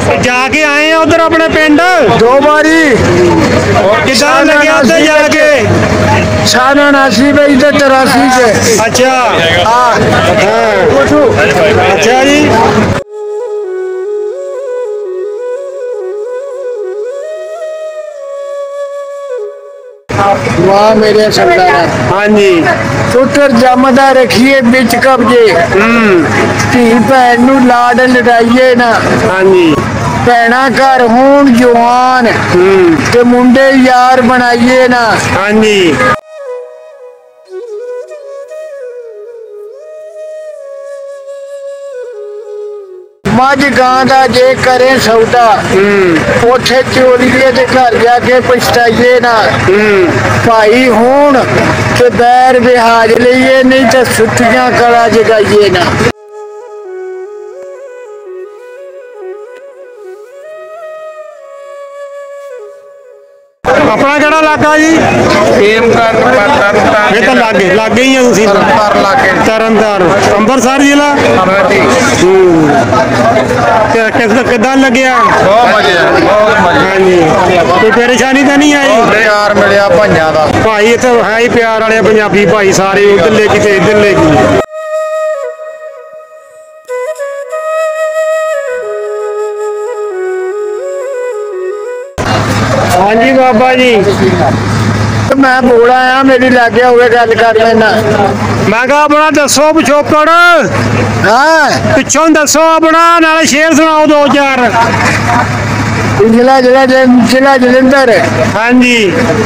जाके आए हैं उधर अपने पिंड 2 बारी कितना लगे उधर जाके 89 में 83 से। अच्छा हाँ अच्छा जी वाह मेरे सरदार। हाँ जी पुत्र जमदा रखिए बिच कब्जे धी भैन नू लाड लड़ाइए ना। हाँ जी भैना घर होण जवान ते मुंडे यार बनाइए ना। हाँ जी मझ गां दा जे करे सौदा उथे चोरीए ते घर जाके पछताइए ना। भाई होण ते बैर बिहाज लइए नहीं ते सुत्तियां कला जगाइए ना। अपना केड़ा इलाका जी ये तो लागे ही है तुसीं तरनताਰਨ ਅੰਮ੍ਰਿਤਸਰ ਜ਼ਿਲ੍ਹਾ किदां लग्या हाँ जी कोई परेशानी तो नहीं आई प्यार मिलिया भाइयां दा भाई इत्थे है ही प्यार वाले पंजाबी भाई सारे उधरले की ते इधरले की हाँ जी बाबा जी मैं बोल आया मेरी लागे हुए गल कर लेना। मैं कहा अपना दसो पिछोकड़ हाँ पिछों दसो अपना नाले शेर सुनाओ 2-4 जिला जलंधर हाँ जी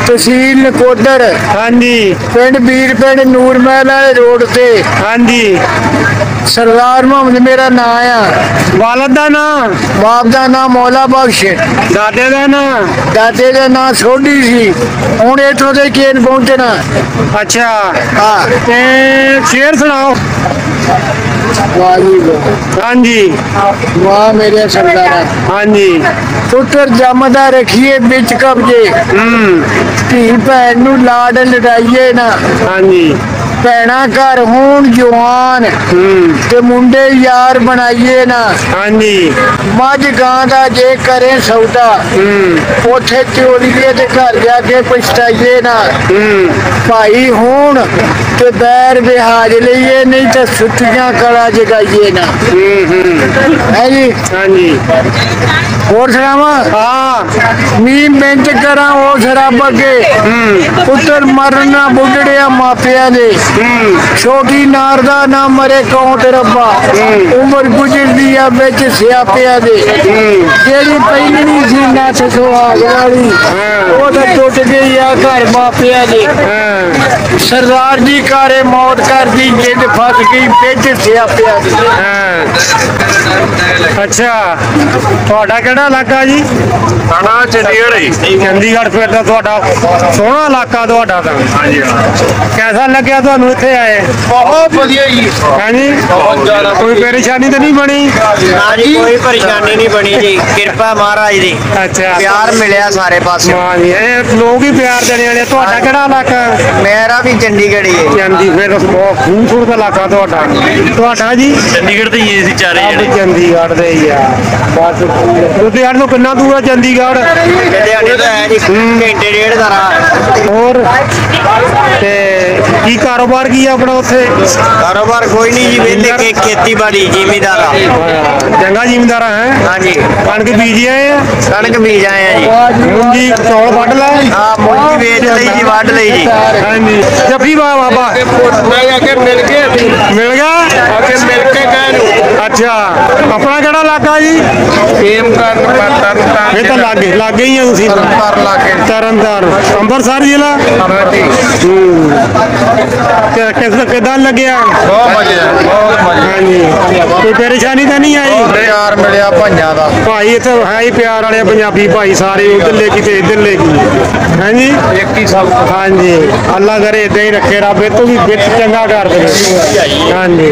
तहसील नकोदर हाँ जी पिंड बीर पिंड नूर महल वाले रोड से। हाँ जी सरदार मोहम्मद मेरा नाम आ। वालद का नाम बाप का नाम मौला बख्श दादे का नाम दादे का नाम सोडी सी हूँ इतों से केन पहुंचना। अच्छा हाँ ते शेर सुनाओ वाह जी हाँ जी वाह मेरे सरदार। हाँ जी पुत्र जमदा रखिए बिच कब्जे धी भैन नू लाड लड़ाइए ना। हाँ जी भैना घर होण जवान ते मुंडे यार बनाइए ना। हाँ जी मझ गां दा जे करे सौदा उथे चोरीए ते घर जाके पछताइए ना। भाई होण ते बैर बिहाज लइए नहीं ते सुत्तियां कला जगाइए ना। है जी हाँ जी होर सुनावा हाँ मी मिंट करा ओ शराब अगे पुत्र मरना बुढ़ड़िया मापिया दे छोटी नार दा ना मरे कौन ते रब्बा उम्र गुजरदी आ बिच सियापिया दे जेड़ी पहली सी नस सुहाग वाली ओ ते टुट गई आ घर मापिया दे। सरदार जी कारे मौत कर दी जिद फस गई बिच सियापिया दे। अच्छा ਤੁਹਾਡਾ ਕਿਹੜਾ ਇਲਾਕਾ ਜੀ ਸਾਡਾ ਚੰਡੀਗੜ੍ਹ ਚੰਡੀਗੜ੍ਹ ਫਿਰ ਤਾਂ ਤੁਹਾਡਾ ਸੋਹਣਾ ਇਲਾਕਾ ਤੁਹਾਡਾ ਤਾਂ ਹਾਂਜੀ कैसा लग्या ਤੁਹਾਨੂੰ ਇੱਥੇ ਆਏ ਬਹੁਤ ਵਧੀਆ ਜੀ हाँ जी ਬਹੁਤ ਜ਼ਿਆਦਾ कोई परेशानी तो नहीं बनी हाँ जी कोई परेशानी नहीं बनी जी कृपा महाराज दी अच्छा प्यार मिलिया सारे पास। हाँ जी ਇਹ ਲੋਕ ਹੀ ਪਿਆਰ ਦੇਣੇ ਵਾਲੇ ਤੁਹਾਡਾ ਕਿਹੜਾ ਇਲਾਕਾ मेरा भी चंडीगढ़ ही है। ਚੰਡੀ ਫਿਰ ਬਹੁਤ ਖੂਬਸੂਰਤ ਇਲਾਕਾ ਤੁਹਾਡਾ ਜੀ ਚੰਡੀਗੜ੍ਹ ਤੇ ਹੀ ਅਸੀਂ ਚਾਰੇ ਆਪ ਚੰਡੀਗੜ੍ਹ ਦੇ ਹੀ ਆ ਬਸ ਲੁਧਿਆਣੇ ਤੋਂ ਕਿੰਨਾ ਦੂਰ ਆ ਚੰਡੀਗੜ੍ਹ लुधियाने तो है जी घंटे डेढ़ का राह। ਹੋਰ ਤੇ ਕੀ ਕਾਰੋਬਾਰ ਕੀ ਆ ਆਪਣਾ ਉੱਥੇ कारोबार कोई नहीं जी वेले के खेती बाड़ी जिमीदार। ਚੰਗਾ ਜ਼ਿਮੀਂਦਾਰ ਹੈ हाँ जी ਕਣਕ ਬੀਜੀ ਆਏ ਆ कणक बीज आए हैं जी। ਮੂੰਗੀ ਚੌਲ ਵੱਢ ਲੈ हाँ मूंगी बेच ली जी वाढ़ ली जी। ਹਾਂਜੀ ਜੱਫੀ ਬਾਬਾ ਮੈਂ ਆ ਕੇ ਮਿਲ ਕੇ ਮਿਲ ਗਿਆ ਆ ਕੇ ਮਿਲ ਕੇ ਗਏ ਨੂੰ ਅੱਛਾ ਆਪਣਾ ਕਿਹੜਾ ਇਲਾਕਾ ਜੀ ਫੇਮ ਕਰਨ ਤਰਨਤਾਰਨ ਇਹ ਤਾਂ ਲਾਗੇ ਹੀ ਆ ਤੁਸੀਂ ਤਰਨਤਾਰਨ ਲਾਗੇ ਤਰਨਤਾਰਨ ਅੰਮ੍ਰਿਤਸਰ ਜ਼ਿਲ੍ਹਾ ਹਾਂਜੀ ਕਿਦਾਂ ਲੱਗਿਆ ਬਹੁਤ ਮਜ਼ਾ हाँ जी कोई परेशानी तो नहीं आई प्यार मिलिया भाइयां दा भाई इत्थे है ही प्यार वाले पंजाबी भाई सारे उधरले की ते इधरले की हैं जी ਇੱਕ ਹੀ ਸਭ हाँ जी अल्लाह करे इदां ही रखे रब इत्थों भी बिच चंगा कर दे हाँ जी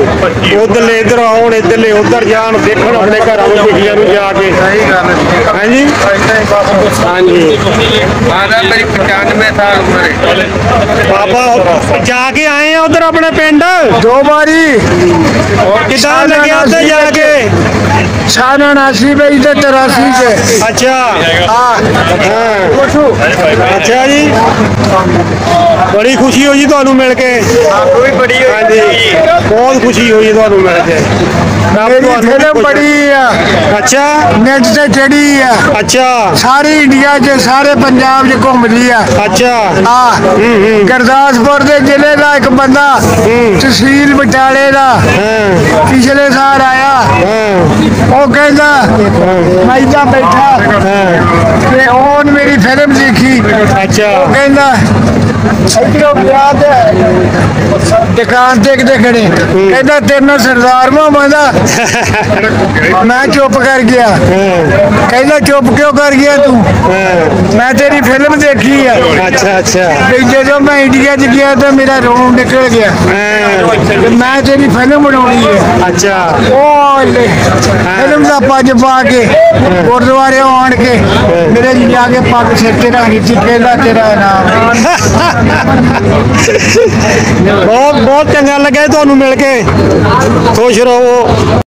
उधरले इधर ਆਉਣ ਇੱਧਰਲੇ ਉੱਧਰ ਜਾਣ ਦੇਖਣ ਆਪਣੇ ਘਰਾਂ ਨੂੰ ਖੁਸ਼ੀਆਂ ਨੂੰ ਜਾ ਕੇ ਸਹੀ ਗੱਲ ਹਾਂਜੀ ਹਾਂਜੀ ਆਦਾ ਮੇਰੀ 95 ਸਾਲ ਉਮਰ ਹੈ ਬਾਬਾ ਜਾ ਕੇ ਆਏ ਆ ਉਧਰ ਆਪਣੇ ਪਿੰਡ 2 ਵਾਰੀ ਕਿੱਦਾਂ ਲੱਗਿਆ ਉੱਧਰ ਜਾ ਕੇ ਸਾਲ 79 ਵਿੱਚ ਤੇ 83 ਚ ਅੱਛਾ ਹਾਂ ਅੱਛਾ ਜੀ ਬੜੀ ਖੁਸ਼ੀ ਹੋਈ ਤੁਹਾਨੂੰ ਮਿਲ ਕੇ ਕੋਈ ਬੜੀ ਹਾਂਜੀ ਬਹੁਤ ਖੁਸ਼ੀ ਹੋਈ ਤੁਹਾਨੂੰ ਮਿਲ ਕੇ ਮੇਰੀ ਫਿਲਮ ਬੜੀ ਆ ਅੱਛਾ ਨੈਟ ਤੇ ਚੜੀ ਆ ਅੱਛਾ ਸਾਰੀ ਇੰਡੀਆ 'ਚ ਸਾਰੇ ਪੰਜਾਬ 'ਚ ਘੁੰਮਦੀ ਆ ਅੱਛਾ ਆ ਗੁਰਦਾਸਪੁਰ ਦੇ ਜ਼ਿਲ੍ਹੇ ਦਾ ਇੱਕ ਬੰਦਾ ਤਹਿਸੀਲ ਬਟਾਲੇ ਦਾ ਹਾਂ ਪਿਛਲੇ ਸਾਲ ਆਇਆ ਹਾਂ ਉਹ ਕਹਿੰਦਾ ਮੈਂ ਇੱਦਾਂ ਬੈਠਾ ਤੇ ਉਹਨ ਮੇਰੀ ਫਿਲਮ ਦੇਖੀ ਅੱਛਾ ਉਹ ਕਹਿੰਦਾ ਇੱਧਰੋਂ ਗਿਆ ਤੇ ਦੁਕਾਨ ਤੇ ਕਿਤੇ ਖੜੇ ਕਹਿੰਦਾ ਤੇਰੇ ਨਾਲ ਸਰਦਾਰ ਮਾਮਾ ਮੈਂ ਚੁੱਪ ਕਰ ਗਿਆ ਕਹਿੰਦਾ ਚੁੱਪ ਕਿਉਂ ਕਰ ਗਿਆ ਤੂੰ ਮੈਂ ਤੇਰੀ ਫਿਲਮ ਦੇਖੀ ਆ ਅੱਛਾ ਅੱਛਾ ਵੀ ਜਦੋਂ ਮੈਂ ਇੰਡੀਆ 'ਚ ਗਿਆ ਤਾਂ ਮੇਰਾ ਰੋਣ ਨਿਕਲ ਗਿਆ ਤੇ ਮੈਂ ਤੇਰੀ ਫਿਲਮ ਬਣਾਉਣੀ ਹੈ ਅੱਛਾ ਉਹ ਫਿਲਮ ਦਾ ਪੱਜ ਪਾ ਕੇ ਗੁਰਦੁਆਰੇ ਆਣ ਕੇ ਮੇਰੇ ਜੀ ਜਾ ਕੇ ਪੱਗ ਸਿਰ ਤੇ ਰੱਖ ਦਿੱਤੀ ਕਹਿੰਦਾ ਤੇਰਾ ਨਾਮ ਬਹੁਤ ਬਹੁਤ ਚੰਗਾ ਲੱਗਿਆ ਤੁਹਾਨੂੰ ਮਿਲ ਕੇ ਖੁਸ਼ ਰਹੋ